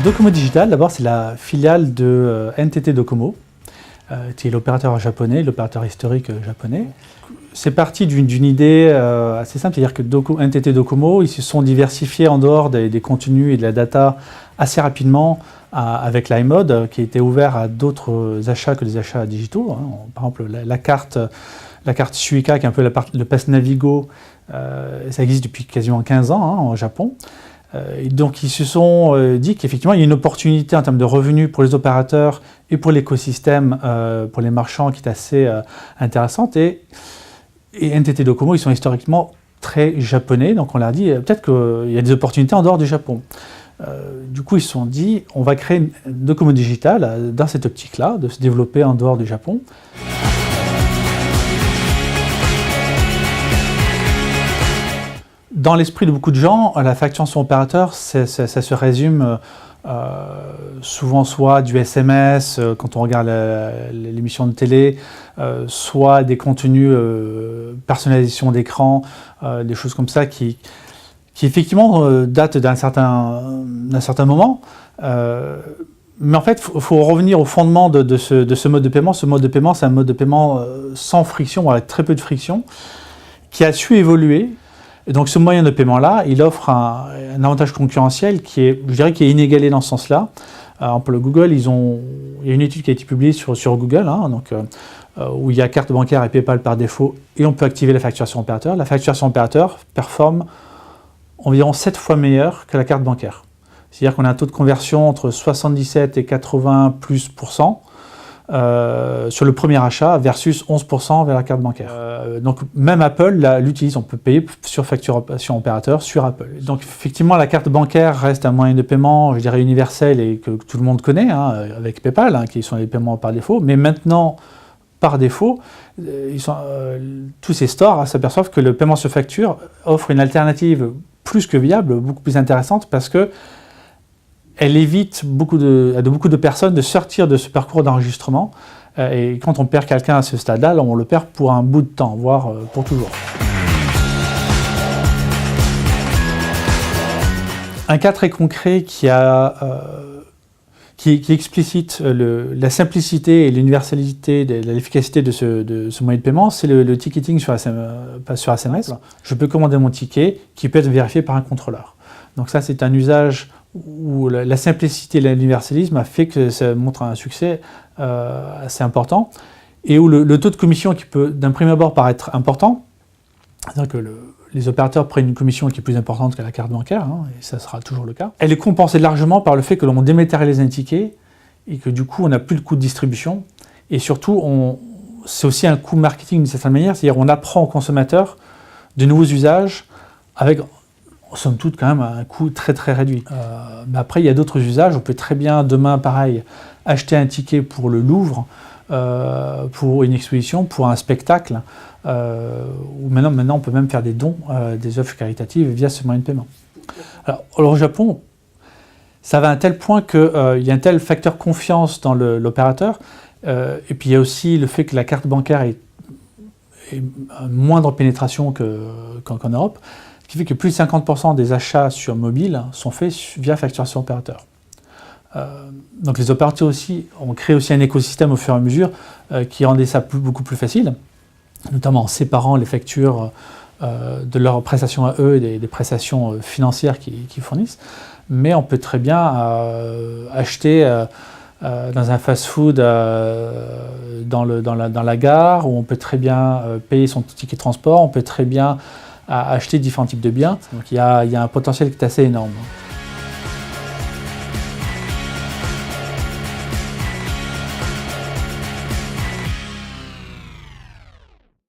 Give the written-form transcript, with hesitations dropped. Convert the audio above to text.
Docomo Digital, d'abord, c'est la filiale de NTT Docomo, qui est l'opérateur japonais, l'opérateur historique japonais. C'est parti d'une idée assez simple, c'est-à-dire que NTT Docomo, ils se sont diversifiés en dehors des contenus et de la data assez rapidement avec l'iMode, qui était ouvert à d'autres achats que des achats digitaux. Par exemple, la carte Suica, qui est un peu le pass Navigo, ça existe depuis quasiment 15 ans en Japon. Et donc ils se sont dit qu'effectivement il y a une opportunité en termes de revenus pour les opérateurs et pour l'écosystème, pour les marchands, qui est assez intéressante. Et NTT Docomo, ils sont historiquement très japonais, donc on leur a dit peut-être qu'il y a des opportunités en dehors du Japon. Du coup ils se sont dit on va créer Docomo Digital dans cette optique-là, de se développer en dehors du Japon. Dans l'esprit de beaucoup de gens, la facturation opérateur, ça se résume souvent soit du SMS quand on regarde l'émission de télé, soit des contenus personnalisation d'écran, des choses comme ça qui effectivement datent d'un certain moment. Mais en fait, il faut revenir au fondement de ce mode de paiement. Ce mode de paiement, c'est un mode de paiement sans friction, avec très peu de friction, qui a su évoluer. Et donc ce moyen de paiement-là, il offre un avantage concurrentiel qui est, je dirais, qui est inégalé dans ce sens-là. Pour le Google, il y a une étude qui a été publiée sur Google, où il y a carte bancaire et PayPal par défaut, et on peut activer la facturation opérateur. La facturation opérateur performe environ 7 fois meilleur que la carte bancaire. C'est-à-dire qu'on a un taux de conversion entre 77 et 80 plus %. Sur le premier achat versus 11% vers la carte bancaire. Donc même Apple l'utilise, on peut payer sur facturation opérateur sur Apple. Donc effectivement la carte bancaire reste un moyen de paiement, je dirais universel et que tout le monde connaît, avec PayPal, qui sont les paiements par défaut, mais maintenant par défaut, tous ces stores s'aperçoivent que le paiement sur facture offre une alternative plus que viable, beaucoup plus intéressante, parce que elle évite à beaucoup de personnes de sortir de ce parcours d'enregistrement. Et quand on perd quelqu'un à ce stade-là, on le perd pour un bout de temps, voire pour toujours. Un cas très concret qui explicite la simplicité et l'universalité, l'efficacité de ce moyen de paiement, c'est le ticketing sur SMS. Je peux commander mon ticket qui peut être vérifié par un contrôleur. Donc ça, c'est un usage où la simplicité et l'universalisme a fait que ça montre un succès assez important, et où le taux de commission qui peut d'un premier abord paraître important, c'est-à-dire que les opérateurs prennent une commission qui est plus importante que la carte bancaire, et ça sera toujours le cas, elle est compensée largement par le fait que l'on dématérialise un ticket et que du coup on n'a plus de coût de distribution, et surtout c'est aussi un coût marketing d'une certaine manière, c'est-à-dire on apprend aux consommateurs de nouveaux usages avec somme toute quand même un coût très très réduit. Mais après il y a d'autres usages, on peut très bien demain pareil acheter un ticket pour le Louvre, pour une exposition, pour un spectacle, ou maintenant on peut même faire des dons, des œuvres caritatives via ce moyen de paiement. Alors au Japon, ça va à un tel point qu'il y a un tel facteur confiance dans l'opérateur, et puis il y a aussi le fait que la carte bancaire est moindre pénétration qu'en Europe, ce qui fait que plus de 50% des achats sur mobile sont faits via facturation opérateur. Donc les opérateurs aussi ont créé aussi un écosystème au fur et à mesure qui rendait ça beaucoup plus facile, notamment en séparant les factures de leurs prestations à eux et des prestations financières qu'ils fournissent. Mais on peut très bien acheter dans un fast-food dans la gare, où on peut très bien payer son ticket de transport, on peut très bien acheter différents types de biens. Donc il y a un potentiel qui est assez énorme.